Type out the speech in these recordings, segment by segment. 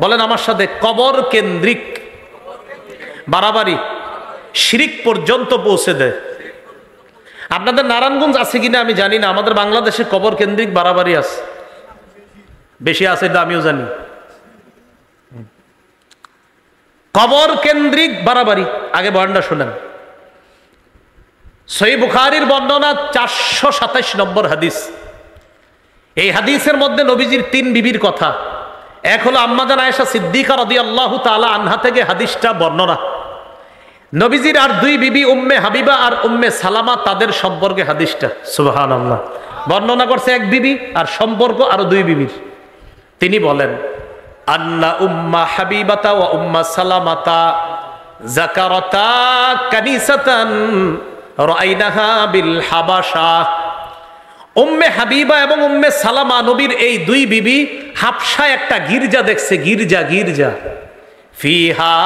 বলেন আমার সাথে, কবর কেন্দ্রিক বাড়াবাড়ি শিরিক পর্যন্ত পৌঁছে দেয়। আপনাদের নারায়ণগঞ্জ আছে কিনা আমি জানি না, আমাদের বাংলাদেশে কবর কেন্দ্রিক বাড়াবাড়ি আছে, বেশি আছে এটা আমিও জানি। কবর কেন্দ্রিক বাড়াবাড়ি, আগে বয়ানটা শোনেন। সহিহ বুখারীর বর্ণনা 427 নম্বর হাদিস। এই হাদিসের মধ্যে নবীজির 3 বিবির কথা। এক হলো আম্মাজান আয়েশা সিদ্দিকা রাদিয়াল্লাহু তাআলা আনহা থেকে হাদিসটা বর্ণনা। নবীজির আর 2 বিবি উম্মে হাবিবা আর উম্মে সালামা, তাদের সম্পর্কে হাদিসটা। সুবহানাল্লাহ। বর্ণনা করছে এক বিবি আর সম্পর্ক আরো 2 বিবির। তিনি বলেন, আন্না উম্মা হাবিবাতা ওয়া উম্মা সালামাতা যাকারাতা কানিসাতান রাআইনাহা বিল হাবাশা। উম্মে হাবিবা এবং উম্মে সালামা, নবীর এই 2 বিবি হাবশায় একটা গির্জা দেখছে, গির্জা ফিহা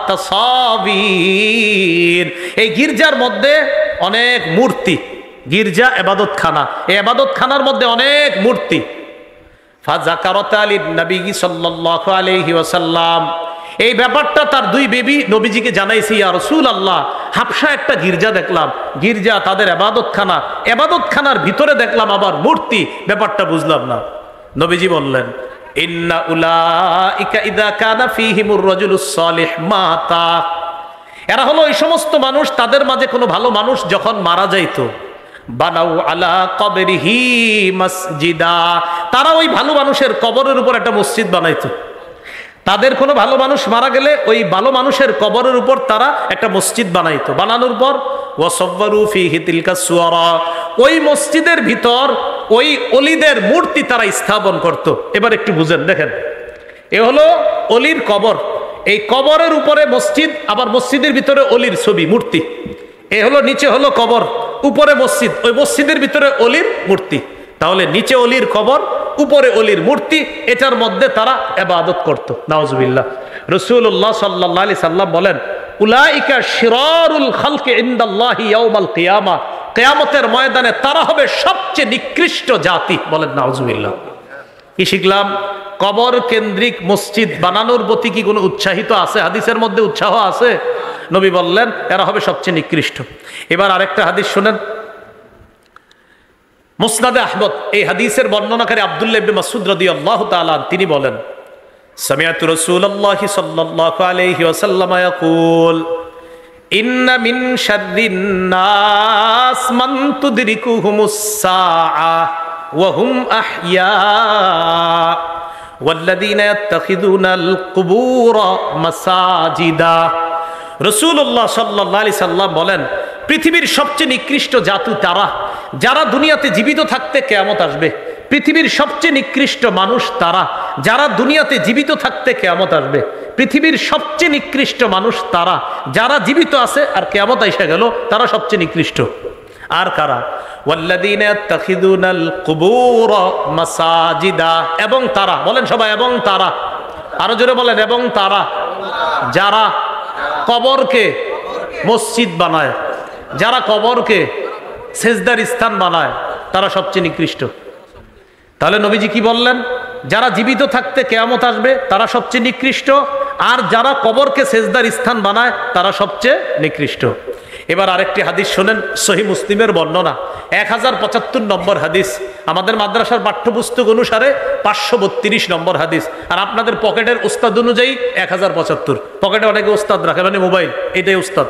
তাসাবির। এই গির্জার মধ্যে অনেক মূর্তি, গির্জা ইবাদতখানা, এই ইবাদতখানার মধ্যে অনেক মূর্তি। ফাযাকারাতা লিন-নবী সাল্লাল্লাহু আলাইহি ওয়াসাল্লাম, এই ব্যাপারটা তার 2 বিবি নবীজিকে জানাইছে, ইয়া রাসূলুল্লাহ, হাবশা একটা গির্জা দেখলাম, গির্জা তাদের ইবাদতখানা, ইবাদতখানার ভিতরে দেখলাম আবার মূর্তি, ব্যাপারটা বুঝলাম না। নবীজি বললেন, ইন্না উলাইকা ইযা কানা ফীহিমুর রাজুলুস সালিহ মাতা। এরা হলো ওই সমস্ত মানুষ, তাদের মাঝে কোনো ভালো মানুষ যখন মারা যাইতো, বানাউ আলা কবরিহি মসজিদা, তারা ওই ভালো মানুষের কবরের উপর একটা মসজিদ বানাইতো। তাদের কোনো ভালো মানুষ মারা গেলে ওই ভালো মানুষের কবরের উপর তারা একটা মসজিদ বানাইতো। বানানোর পর ওয়াসাওয়ারু ফীহি তিলকা সুওয়ারা, ওই মসজিদের ভিতর ওই অলিদের মূর্তি তারা স্থাপন করত। এবার একটু বুঝেন, দেখেন, এ হলো অলির কবর, এই কবরের উপরে মসজিদ, আবার মসজিদের ভিতরে অলির ছবি মূর্তি। এ হলো নিচে হলো কবর, উপরে মসজিদ, ওই মসজিদের ভিতরে অলির মূর্তি। তাহলে নিচে অলির কবর, উপরে অলির মূর্তি, এটার মধ্যে তারা ইবাদত করত। নাউজুবিল্লাহ। রাসূলুল্লাহ সাল্লাল্লাহু আলাইহি সাল্লাম বলেন, উলাইকা শিরারুল খালকি ইনদাল্লাহি ইয়াউমাল কিয়ামা, কিয়ামতের ময়দানে তারা হবে সবচেয়ে নিকৃষ্ট জাতি। বলেন নাউজুবিল্লাহ। কি শিখলাম? কবর কেন্দ্রিক মসজিদ বানানোর প্রতি কি কোনো উৎসাহিত আছে? হাদিসের মধ্যে উৎসাহ আছে। নবী বললেন এরা হবে সবচেয়ে নিকৃষ্ট। এবার আরেকটা হাদিস শুনেন, মুসনাদে আহমদ, এই হাদিসের বর্ণনাকারী আব্দুল্লাহ ইবনে মাসউদ রাদিয়াল্লাহু তাআলা, তিনি বলেন, সামিআতু রাসূলুল্লাহি সাল্লাল্লাহু আলাইহি ওয়াসাল্লাম ইয়াকুল, ইন্না মিন শাররিন নাস মান তুদরিকুহুমুস সাআ ওয়া হুম আহইয়া ওয়াল্লাযীনা ইয়াত্তাখিযুনাল কুবুরা মাসাজিদা। রাসূলুল্লাহ সাল্লাল্লাহু আলাইহি সাল্লাম বলেন, পৃথিবীর সবচেয়ে নিকৃষ্ট জাতি তারা যারা দুনিয়াতে জীবিত থাকতে কিয়ামত আসবে। পৃথিবীর সবচেয়ে নিকৃষ্ট মানুষ তারা যারা দুনিয়াতে জীবিত থাকতে কিয়ামত আসবে। পৃথিবীর সবচেয়ে নিকৃষ্ট মানুষ তারা যারা জীবিত আছে আর কিয়ামত এসে গেল, তারা সবচেয়ে নিকৃষ্ট। আর কারা? ওয়াল্লাযীনা ইয়াত্তাখিযুনাল কুবুরা মাসাজিদা, এবং তারা, বলেন সবাই, এবং তারা, আরো জোরে বলেন, এবং তারা যারা কবরকে মসজিদ বানায়, যারা কবরকে সেজদার স্থান বানায়, তারা সবচেয়ে নিকৃষ্ট। তাহলে নবীজি কি বললেন? যারা জীবিত থাকতে কিয়ামত আসবে তারা সবচেয়ে নিকৃষ্ট, আর যারা কবরকে সেজদার স্থান বানায় তারা সবচেয়ে নিকৃষ্ট। এবার আরেকটি হাদিস শোনেন, সহিহ মুসলিমের বর্ণনা, 1075 নম্বর হাদিস। আমাদের মাদ্রাসার পাঠ্যপুস্তক অনুসারে 532 নম্বর হাদিস, আর আপনাদের পকেটের উস্তাদ অনুযায়ী 1075। পকেটে অনেকে উস্তাদ রাখে, মানে মোবাইল, এটাই উস্তাদ।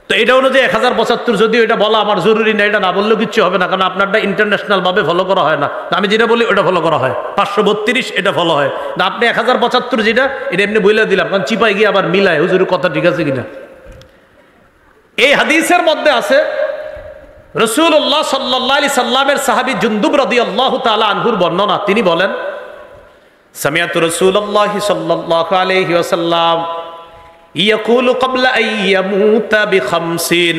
তো এটা অনুযায়ী 1075, যদিও এটা বলা আমার জরুরি না, এটা না বললেও কিচ্ছু হবে না, কারণ আপনারটা ইন্টারন্যাশনাল ভাবে ফলো করা হয় না। আমি যেটা বলি ওটা ফলো করা হয়, 532 এটা ফলো হয় না। আপনি 1075 যেটা, এটা এমনি বলে দিলাম, কারণ চিপাই গিয়ে আবার মিলায় হুজুরের কথা ঠিক আছে কিনা। এই হাদিসের মধ্যে আছে রাসূলুল্লাহ সাল্লাল্লাহু আলাইহি সাল্লামের সাহাবী জুনদুব রাদিয়াল্লাহু তাআলা আনহুর বর্ণনা। তিনি বলেন, সামিআতু রাসূলুল্লাহি সাল্লাল্লাহু আলাইহি ওয়াসাল্লাম ইয়াকুলু ক্বাবলা আন ইয়ামুতা বিখামসিন,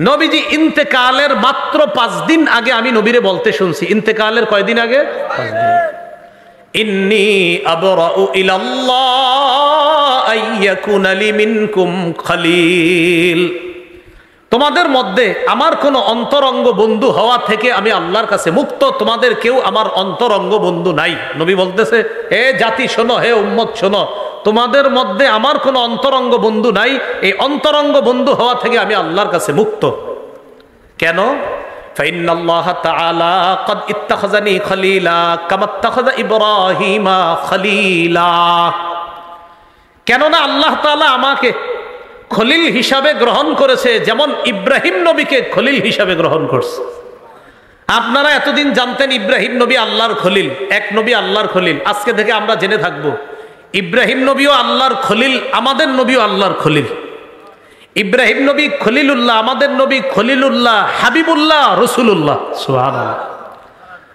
নবীজি ইন্তেকালের মাত্র 5 দিন আগে আমি নবীরে বলতে শুনছি। ইন্তেকালের কয়দিন আগে? 5 দিন। ইন্নী আবরাউ ইলাল্লাহ আন ইয়াকুনা লি মিনকুম খলিল, তোমাদের মধ্যে আমার কোনো অন্তরঙ্গ বন্ধু হওয়া থেকে আমি আল্লাহর কাছে মুক্ত, তোমাদের কেউ আমার অন্তরঙ্গ বন্ধু নাই। নবী বলতেছে, হে জাতি শোনো, হে উম্মত শোনো, তোমাদের মধ্যে আমার কোনো অন্তরঙ্গ বন্ধু নাই, এই অন্তরঙ্গ বন্ধু হওয়া থেকে আমি আল্লাহর কাছে মুক্ত। কেন? فإن الله تعالى قد اتخذني خليلا كما اتخذ إبراهيم خليلا। কেননা আল্লাহ তাআলা আমাকে খলিল হিসাবে গ্রহণ করেছে, যেমন ইব্রাহিম নবীকে খলিল হিসাবে গ্রহণ করছে। আপনারা এতদিন জানতেন ইব্রাহিম নবী আল্লাহর খলিল, এক নবী আল্লাহর খলিল। আজকে থেকে আমরা জেনে থাকবো ইব্রাহিম নবীও আল্লাহর খলিল, আমাদের নবীও আল্লাহর খলিল। ইব্রাহিম নবী খলিলুল্লাহ, আমাদের নবী খলিলুল্লাহ, হাবিবুল্লাহ, রসুলুল্লাহ। সুবহানাল্লাহ।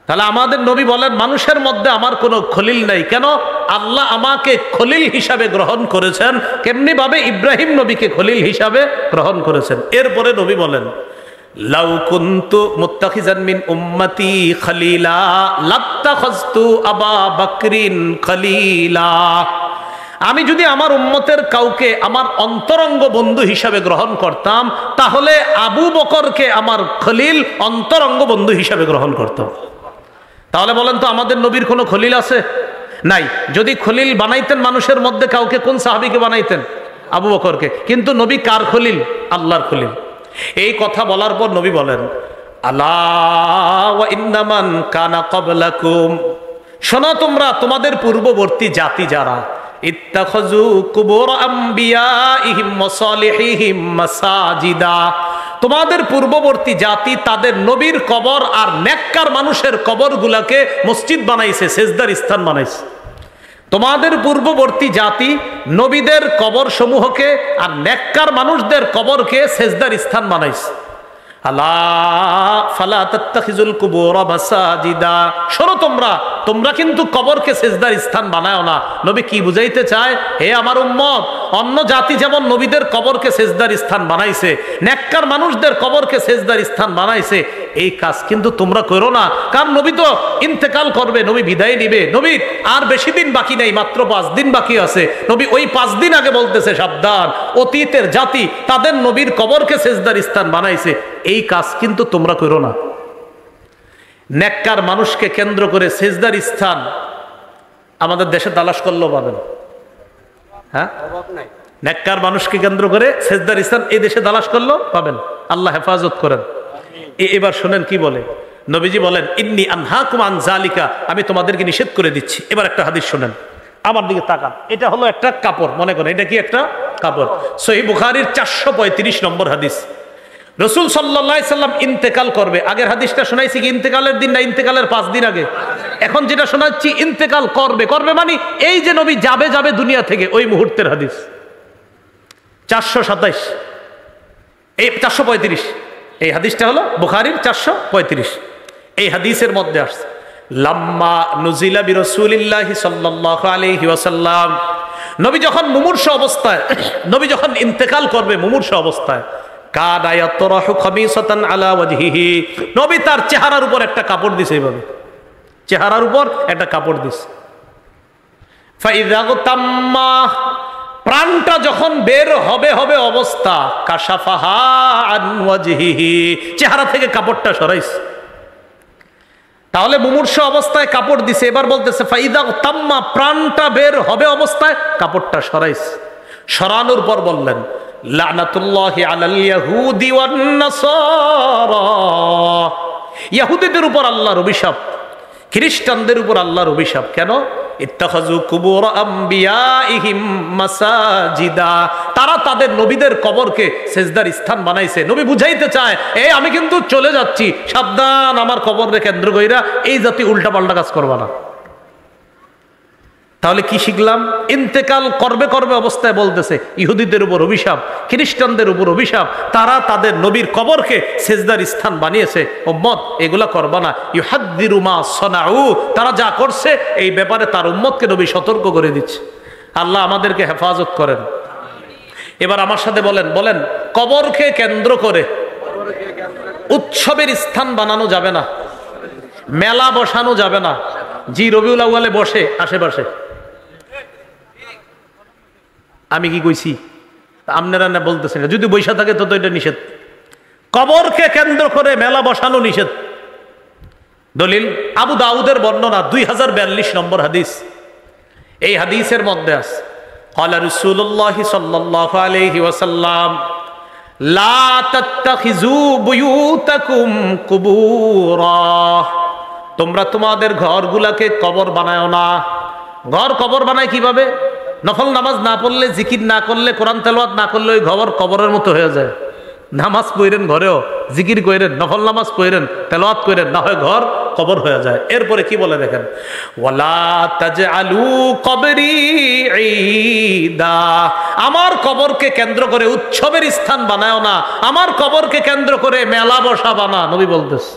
তাহলে আমাদের নবী বলেন, মানুষের মধ্যে আমার কোনো খলিল নাই। কেন? আল্লাহ আমাকে খলিল হিসাবে গ্রহণ করেছেন, কেমনি ভাবে ইব্রাহিম নবীকে খলিল হিসাবে গ্রহণ করেছেন। এরপরে নবী বলেন, লাউ কুনতু মুত্তাখিজান মিন উম্মতি খলিলা লাত্তাখাযতু আবা বকরিন খলিলা। আমি যদি আমার উম্মতের কাউকে আমার অন্তরঙ্গ বন্ধু হিসাবে গ্রহণ করতাম, তাহলে আবু বকরকে আমার খলিল অন্তরঙ্গ বন্ধু হিসাবে গ্রহণ করতাম। তাহলে বলেন তো, আমাদের নবীর কোনো খলিল আছে? নাই। যদি খলিল বানাইতেন মানুষের মধ্যে কাউকে, কোন সাহাবীকে বানাইতেন? আবু বকরকে। কিন্তু নবী কার খলিল? আল্লাহর খলিল। এই কথা বলার পর নবী বলেন, আলা ওয়া ইন্নামান কানা ক্বাবলাকুম, শোনো তোমরা, তোমাদের পূর্ববর্তী জাতি যারা, ইত্তাখাযু কুবুর আমবিয়াইহিম ওয়া সালিহিহিম মাসাজিদা, তোমাদের পূর্ববর্তী জাতি তাদের নবীর কবর আর নেককার মানুষের কবরগুলোকে মসজিদ বানাইছে, সেজদার স্থান বানাইছে। তোমাদের পূর্ববর্তী জাতি নবীদের কবর সমূহকে আর নেককার মানুষদের কবরকে সেজদার স্থান বানাইছে। আলা ফালা তাত্তাখিজুল কুবুর মাসাজিদা, শোনো তোমরা কিন্তু কবরকে সেজদার স্থান বানায়ো না। নবী কি বুঝাইতে চায়? হে আমার উম্মত, অন্য জাতি যেমন নবীদের কবরকে সেজদার স্থান বানাইছে, নেককার মানুষদের কবরকে সেজদার স্থান বানাইছে, এই কাজ কিন্তু তোমরা করো না। কারণ নবী তো ইন্তেকাল করবে, নবী বিদায় নিবে, নবীর আর বেশি দিন বাকি নেই, মাত্র 5 দিন বাকি আছে। নবী ওই 5 দিন আগে বলতেছে, সাবধান, অতীতের জাতি তাদের নবীর কবরকে সেজদার স্থান বানাইছে, এই কাজ কিন্তু তোমরা করো না। নেককার মানুষকে কেন্দ্র করে সেজদার স্থান আমাদের দেশে তালাশ করলেও পাবেন। হ্যাঁ, নেককার মানুষকে কেন্দ্র করে সেজদার স্থান এই দেশে তালাশ করলেও পাবেন। আল্লাহ হেফাজত করেন। এবার শোনেন কি বলে নবীজি বলেন, ইন্নী আনহাকুম আন যালিকা, আমি তোমাদেরকে নিষেধ করে দিচ্ছি। এবার একটা হাদিস শোনেন, আমার দিকে তাকান। এটা হলো একটা কাপড়, মনে করেন এটা কি একটা কাপড়। সহিহ বুখারীর 435 নম্বর হাদিস। রাসূল সাল্লাল্লাহু আলাইহি সাল্লাম ইন্তেকাল করবে। আগের হাদিসটা শোনাইছি কি ইন্তেকালের দিন না ইন্তেকালের 5 দিন আগে? এখন যেটা শোনাচ্ছি ইন্তেকাল করবে মানে এই যে নবী যাবে দুনিয়া থেকে, ওই মুহূর্তের হাদিস। 427 এই 435 এই হাদিসটা হলো বুখারীর 435। এই হাদিসের মধ্যে আসছে, লাম্মা নুজিলা বিরাসূলিল্লাহি সাল্লাল্লাহু আলাইহি ওয়াসাল্লাম, নবী যখন মুমূর্ষ অবস্থায়, নবী যখন ইন্তেকাল করবে মুমূর্ষ অবস্থায়, কাদা ইয়াতরাহু খামিসাতান আলা ওয়াজহিহি, নবী তার চেহারার উপর একটা কাপড় দিছে, এইভাবে চেহারার উপর একটা কাপড় দিছে। ফাইযা তাম্মা, প্রাণটা যখন বের হবে অবস্থা, কাশাফাহা আন ওয়াজহিহি, চেহারা থেকে কাপড়টা সরাইছে। তাহলে মুমূর্ষ অবস্থায় কাপড় দিছে, এবার বলতেছে ফাইদা তাম্মা, প্রাণটা বের হবে অবস্থায় কাপড়টা সরাইছে। সরানোর পর বললেন, লানাতুল্লাহি আলাল ইয়াহুদি ওয়ান নাসারা, ইহুদিদের উপর আল্লাহর অভিশাপ, খ্রিস্টানদের উপর আল্লাহর অভিশাপ। কেন? ইত্তাখাযু কুবুর আমবিয়াইহিম মাসাজিদা, তারা তাদের নবীদের কবরকে সেজদার স্থান বানাইছে। নবী বুঝাইতে চায়, আমি কিন্তু চলে যাচ্ছি, সাবধান, আমার কবরকে কেন্দ্র কইরা এই জাতি উল্টাপাল্টা কাজ করবা না। তাহলে কি শিখলাম? ইন্তেকাল করবে অবস্থায় বলতেছে ইহুদিদের উপর অভিশাপ, খ্রিস্টানদের উপর অভিশাপ, তারা তাদের নবীর কবরকে সেজদার স্থান বানিয়েছে। উম্মত এগুলা করবা না। ইউহাদ্দিরু মা সানাউ, তারা যা করছে এই ব্যাপারে তার উম্মতকে নবী সতর্ক করে দিচ্ছে। আল্লাহ আমাদেরকে হেফাজত করেন। এবার আমার সাথে বলেন কবরকে কেন্দ্র করে উৎসবের স্থান বানানো যাবে না, মেলা বসানো যাবে না। জি রবিউল আউয়ালে বসে আশেপাশে, আমি কি কইছি? আপনারা না বলতেছেন, যদি বৈশা থাকে তো এটা নিষেধ। কবরকে কেন্দ্র করে মেলা বসানো নিষেধ। দলিল আবু দাউদের বর্ণনা 2042 নম্বর হাদিস। এই হাদিসের মধ্যে আছে ক্বালা রাসূলুল্লাহ সাল্লাল্লাহু আলাইহি ওয়াসাল্লাম লা তাত্তাখিযু বুয়ুতাকুম কুবুরা, তোমরা তোমাদের ঘরগুলাকে কবর বানায়ো না। ঘর কবর বানায় কিভাবে? নফল নামাজ না পড়লে, জিকির না করলে, কোরআন তেলাওয়াত না করলে ওই ঘর কবরের মতো হয়ে যায়। নামাজ পড়েন ঘরেও, জিকির করেন, নফল নামাজ পড়েন, তেলাওয়াত করেন, না হয় ঘর কবর হয়ে যায়। এরপরে কি বলে দেখেন, ওয়ালা তাজআলু কবরি ঈদা, আমার কবরকে কেন্দ্র করে উৎসবের স্থান বানায়ও না, আমার কবরকে কেন্দ্র করে মেলা বসাবা না, নবী বলতেছে।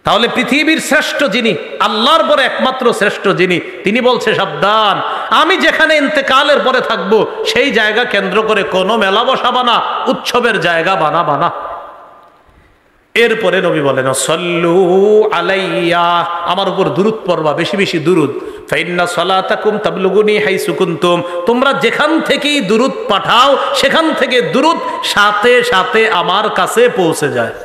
তাহলে পৃথিবীর শ্রেষ্ঠ যিনি, আল্লাহর পরে একমাত্র শ্রেষ্ঠ যিনি, তিনি বলছে সাবধান, আমি যেখানে ইন্তেকালের পরে থাকবো সেই জায়গা কেন্দ্র করে কোনো মেলা বসাবা না, উৎসবের জায়গা বানাবা না। এরপরে নবী বলেন সল্লু আলাইয়া, আমার উপর দুরূদ পড়বা, বেশি বেশি দুরূদ। ফাইন্না সালাতাকুম তাবলুগুনি হাইসু কুনতুম, তোমরা যেখান থেকেই দুরূদ পাঠাও সেখান থেকে দুরূদ সাথে সাথে আমার কাছে পৌঁছে যায়।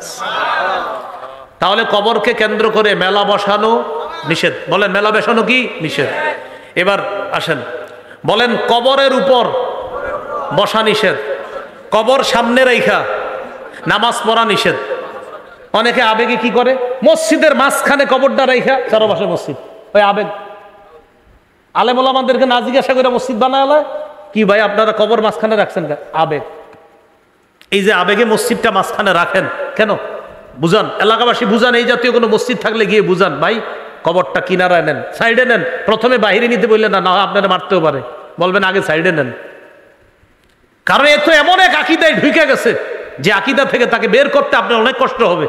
তাহলে কবরকে কেন্দ্র করে মেলা বসানো নিষেধ। বলেন মেলা বসানো কি নিষেধ? এবার আসেন, বলেন কবরের উপর বসা নিষেধ, কবর সামনে রাইখা নামাজ পড়া নিষেধ। অনেকে আবেগে কি করে, মসজিদের মাঝখানে কবরটা রাইখা, চারপাশে মসজিদ, ওই আবেগ। আলেম ওলামাদেরকে না জিজ্ঞাসা করে মসজিদ বানায়, কি ভাই আপনারা কবর মাঝখানে রাখছেন? আবেগ। এই যে আবেগে মসজিদটা মাঝখানে রাখেন কেন বুঝান, এলাকাবাসী বুঝান, এই জাতীয় কোনো মসজিদ থাকলে গিয়ে বুঝান, ভাই কবরটা কিনারায় নেন, সাইডে নেন। প্রথমে বাহিরে নিতে বললেন না, না আপনারা মারতেও পারে, বলবেন আগে সাইডে নেন। কারণ এ তো এমন এক আকীদায় ঢুকে গেছে যে আকীদা থেকে তাকে বের করতে আপনার অনেক কষ্ট হবে।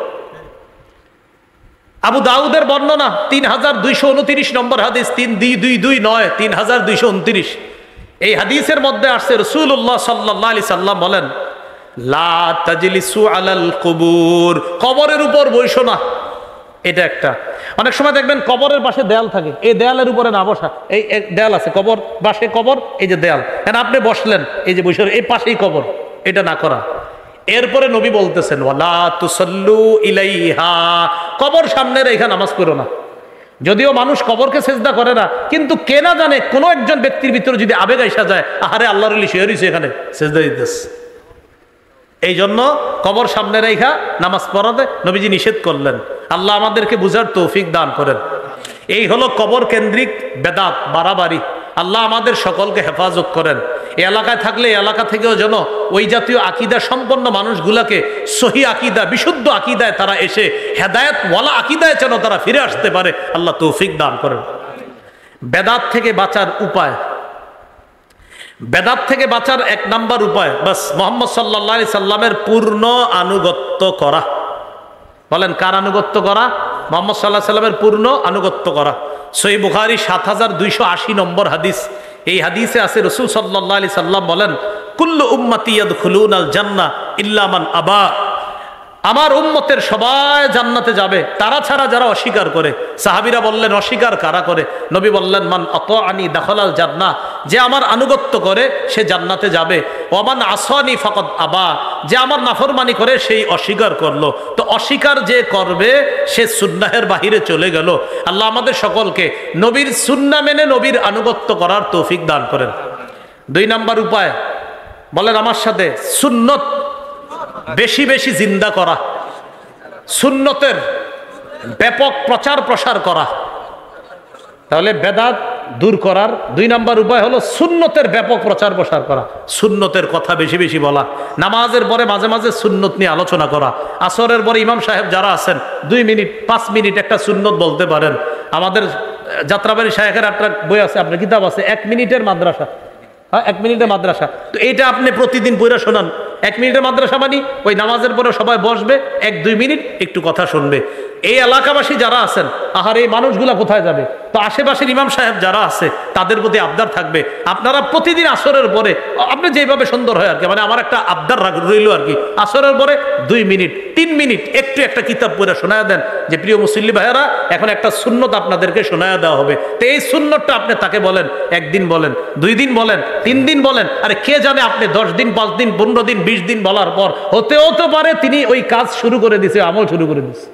আবু দাউদের বর্ণনা 3229 নম্বর হাদিস, 3229 3229। এই হাদিসের মধ্যে আসছে রাসূলুল্লাহ সাল্লাল্লাহু আলাইহি সাল্লাম বলেন লা তাজলিসু আলাল কুবুর, কবরের উপর বসো না। এটা একটা, অনেক সময় দেখবেন কবরের পাশে দেয়াল থাকে, এই দেয়ালের উপরে না বসা। এই দেয়াল আছে, কবর পাশে কবর, এই যে দেয়াল, আপনি বসলেন, এই যে বসে এই পাশেই কবর, এটা না করা। এরপরে নবী বলতেছেন ওয়ালা তুসাল্লু ইলাইহা, কবর সামনে রেখে নামাজ পড়ো না। যদিও মানুষ কবরকে সেজদা করে না, কিন্তু কে না জানে কোনো একজন ব্যক্তির ভিতরে যদি আবেগ আইসা যায়, আহারে আল্লাহর ওলি শুয়ে রইছে এখানে সেজদা দিতেছে, এই জন্য কবর সামনে রেখা নামাজ পড়াতে নবীজি নিষেধ করলেন। আল্লাহ আমাদেরকে বুঝার তৌফিক দান করেন। এই হলো কবর কেন্দ্রিক বেদাত বাড়াবাড়ি। আল্লাহ আমাদের সকলকে হেফাজত করেন। এই এলাকায় থাকলে এই এলাকা থেকেও যেন ওই জাতীয় আকীদা সম্পন্ন মানুষগুলাকে সহি আকীদা, বিশুদ্ধ আকীদায় তারা এসে হেদায়েত ওয়ালা আকীদায় যেন তারা ফিরে আসতে পারে, আল্লাহ তৌফিক দান করেন। বেদাত থেকে বাঁচার উপায়, বেদাত থেকে বাঁচার এক নাম্বার উপায় বাস মুহাম্মদ সাল্লাল্লাহু আলাইহি সাল্লামের পূর্ণ আনুগত্য করা। বলেন কার আনুগত্য করা? মুহাম্মদ সাল্লাল্লাহু আলাইহি সাল্লামের পূর্ণ আনুগত্য করা। সহিহ বুখারী 7280 নম্বর হাদিস। এই হাদিসে আছে রাসূল সাল্লাল্লাহু আলাইহি সাল্লাম বলেন কুল্লু উম্মতি ইয়াদখুলুনাল জান্নাহ ইল্লা মান আবা, আমার উম্মতের সবাই জান্নাতে যাবে তারা ছাড়া যারা অস্বীকার করে। সাহাবীরা বললেন অস্বীকার কারা করে? নবী বললেন মান আতাআনি দাখালাল জান্নাহ, যে আমার আনুগত্য করে সে জান্নাতে যাবে। ওমান আসানি ফাকাদ আবা, যে আমার নাফরমানি করে সেই অস্বীকার করলো। তো অস্বীকার যে করবে সে সুন্নাহের বাহিরে চলে গেল। আল্লাহ আমাদের সকলকে নবীর সুন্নাহ মেনে নবীর আনুগত্য করার তৌফিক দান করেন। 2 নাম্বার উপায়, বলেন আমার সাথে, সুন্নত বেশি বেশি জিন্দা করা, সুন্নতের ব্যাপক প্রচার প্রসার করা। তাহলে বেদাত দূর করার 2 নাম্বার উপায় হলো সুন্নতের ব্যাপক প্রচার প্রসার করা, সুন্নতের কথা বেশি বেশি বলা, নামাজের পরে মাঝে মাঝে সুন্নত নিয়ে আলোচনা করা। আসরের পরে ইমাম সাহেব যারা আছেন 2 মিনিট 5 মিনিট একটা সুন্নত বলতে পারেন। আমাদের যাত্রাবাড়ি শায়েখের একটা বই আছে, আপনার কিতাব আছে 1 মিনিটের মাদ্রাসা। হ্যাঁ, 1 মিনিটের মাদ্রাসা। তো এইটা আপনি প্রতিদিন পড়া শোনান। 1 মিনিটের মাদ্রাসা মানে ওই নামাজের পরে সবাই বসবে, 1-2 মিনিট একটু কথা শুনবে। এই এলাকাবাসী যারা আছেন, আহার এই মানুষগুলা কোথায় যাবে? তো আশেপাশের ইমাম সাহেব যারা আছে তাদের প্রতি আবদার থাকবে, আপনারা প্রতিদিন আসরের পরে, আপনি যেভাবে সুন্দর হয় আর কি, মানে আমার একটা আবদার রইল আর কি, আসরের পরে 2 মিনিট 3 মিনিট একটু একটা কিতাব পড়ে শোনায় দেন যে প্রিয় মুসল্লি ভাইয়েরা এখন একটা সুন্নত আপনাদেরকে শোনায় দেওয়া হবে। তো এই সুন্নতটা আপনি তাকে বলেন, 1 দিন বলেন, 2 দিন বলেন, 3 দিন বলেন, আরে কে জানে আপনি 10 দিন 5 দিন 15 দিন 20 দিন বলার পর হতে পারে তিনি ওই কাজ শুরু করে দিছে, আমল শুরু করে দিছে।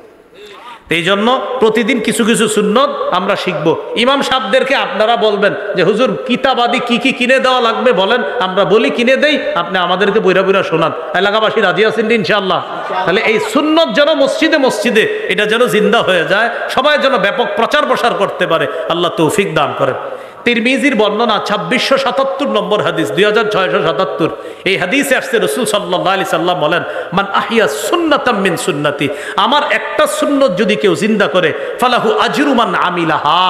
এই জন্য প্রতিদিন কিছু কিছু সুন্নত আমরা শিখবো। ইমাম সাহেবদেরকে আপনারা বলবেন যে হুজুর কিতাব আদি কি কি কিনে দেওয়া লাগবে বলেন, আমরা বলি কিনে দেই, আপনি আমাদেরকে বইরা বইরা শোনান। এলাকাবাসী রাজি আছেন ইনশাআল্লাহ? তাহলে এই সুন্নত যেন মসজিদে মসজিদে এটা যেন জিন্দা হয়ে যায়, সবাই যেন ব্যাপক প্রচার প্রসার করতে পারে, আল্লাহ তৌফিক দান করেন। তিরমিজির বর্ণনা 2677 নম্বর হাদিস, 2677। এই হাদিসে আসছে রাসূল সাল্লাল্লাহু আলাইহি সাল্লাম বলেন, মান আহিয়া সুন্নাতাম মিন সুন্নতি, আমার একটা সুন্নত যদি কেউ জিন্দা করে, ফালাহু আজরু মান আমিলাহা।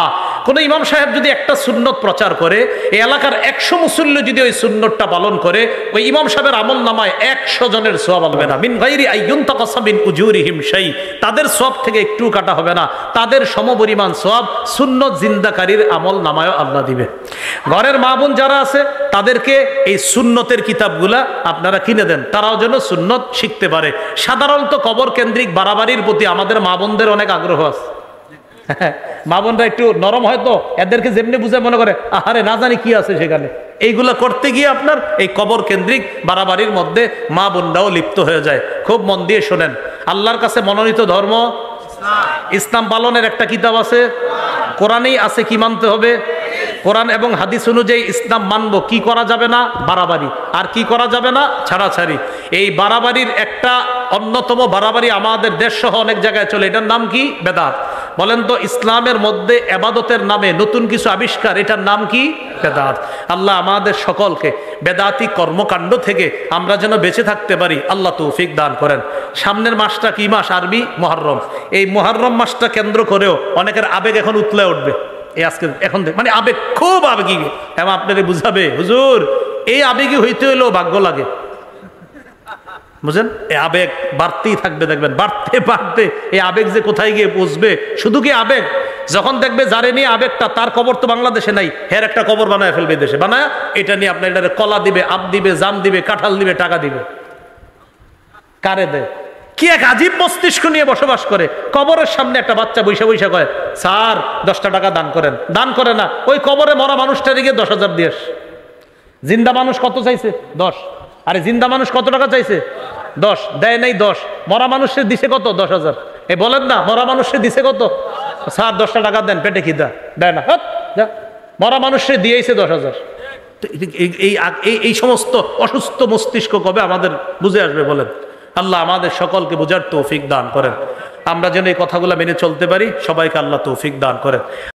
কোন ইমাম সাহেব যদি একটা সুন্নত প্রচার করে, এই এলাকার 100 মুসল্লি যদি ওই সুন্নতটা পালন করে, ওই ইমাম সাহেবের আমল নামায় 100 জনের সওয়াব হবে না। মিন গায়রি আইয়ুনতাকাসা মিন উজুরিহিম শাই, তাদের সওয়াব থেকে একটু কাটা হবে না, তাদের সমপরিমাণ সওয়াব সুন্নত জিন্দাকারীর আমল নামায় আল্লাহ দিবে। ঘরের মা বোন যারা আছে তাদেরকে এই সুন্নতের কিতাবগুলা আপনারা কিনে দেন, তারাও যেন সুন্নত শিখতে পারে। সাধারণত কবর কেন্দ্রিক বাড়াবাড়ির প্রতি আমাদের মা বোনদের অনেক আগ্রহ আছে। মা বোনরা একটু নরম হয়তো, এদেরকে যেমনি বুঝে মনে করে আহারে না জানি কি আছে সেখানে। এইগুলা করতে গিয়ে আপনার এই কবর কেন্দ্রিক বাড়াবাড়ির মধ্যে মা বোনরাও লিপ্ত হয়ে যায়। খুব মন দিয়ে শোনেন, আল্লাহর কাছে মনোনীত ধর্ম ইসলাম পালনের একটা কিতাব আছে, কোরআনেই আছে কি মানতে হবে, কোরআন এবং হাদিস অনুযায়ী ইসলাম মানবো। কি করা যাবে না? বাড়াবাড়ি। আর কি করা যাবে না? ছাড়াছাড়ি। এই বাড়াবাড়ির একটা অন্যতম বাড়াবাড়ি আমাদের দেশ সহ অনেক জায়গায় চলে, এটার নাম কি? বেদাত। বলেন তো, ইসলামের মধ্যে এবাদতের নামে নতুন কিছু আবিষ্কার, এটার নাম কি? বেদাত। আল্লাহ আমাদের সকলকে বেদাতি কর্মকাণ্ড থেকে আমরা যেন বেঁচে থাকতে পারি, আল্লাহ তৌফিক দান করেন। সামনের মাসটা কি মাস? আরবি মুহররম। এই মুহররম মাসটা কেন্দ্র করেও অনেকের আবেগ এখন উতলে উঠবে। এই আজকে এখন মানে আবেগ, খুব আবেগী, এবং আপনাকে বুঝাবে হুজুর এই আবেগী হইতে হইলেও ভাগ্য লাগে, বুঝেন? এই আবেগ বাড়তেই থাকবে, দেখবেন বাড়তে বাড়তে এই আবেগ যে কোথায় গিয়ে পৌঁছবে। শুধু কি আবেগ, যখন দেখবে যারে নিয়ে আবেগটা, তার কবর তো বাংলাদেশে নাই, হের একটা কবর বানায় ফেলবে দেশে, বানায় এটা নিয়ে আপনার এটা কলা দিবে, আম দিবে, জাম দিবে, কাঁঠাল দিবে, টাকা দিবে। কারে দেয়? কি এক আজীব মস্তিষ্ক নিয়ে বসবাস করে। কবরের সামনে একটা বাচ্চা বৈশা বৈশা কয় স্যার 10টা টাকা দান করেন, দান করে না, ওই কবরে মরা মানুষটার দিকে 10,000 দিয়ে। জিন্দা মানুষ কত চাইছে? 10। আরে জিন্দা মানুষ কত টাকা চাইছে? 10। দেয় নাই 10। মরা মানুষের দিছে কত? 10,000। এই বলেন না, মরা মানুষের দিছে কত? স্যার 10টা টাকা দেন, পেটে কি দেয় না, মরা মানুষের দিয়েছে 10,000। এই সমস্ত অসুস্থ মস্তিষ্ক কবে আমাদের বুঝে আসবে বলেন? আল্লাহ আমাদের সকলকে বোঝার তৌফিক দান করেন, আমরা যেন এই কথাগুলো মেনে চলতে পারি। সবাইকে আল্লাহ তৌফিক দান করেন।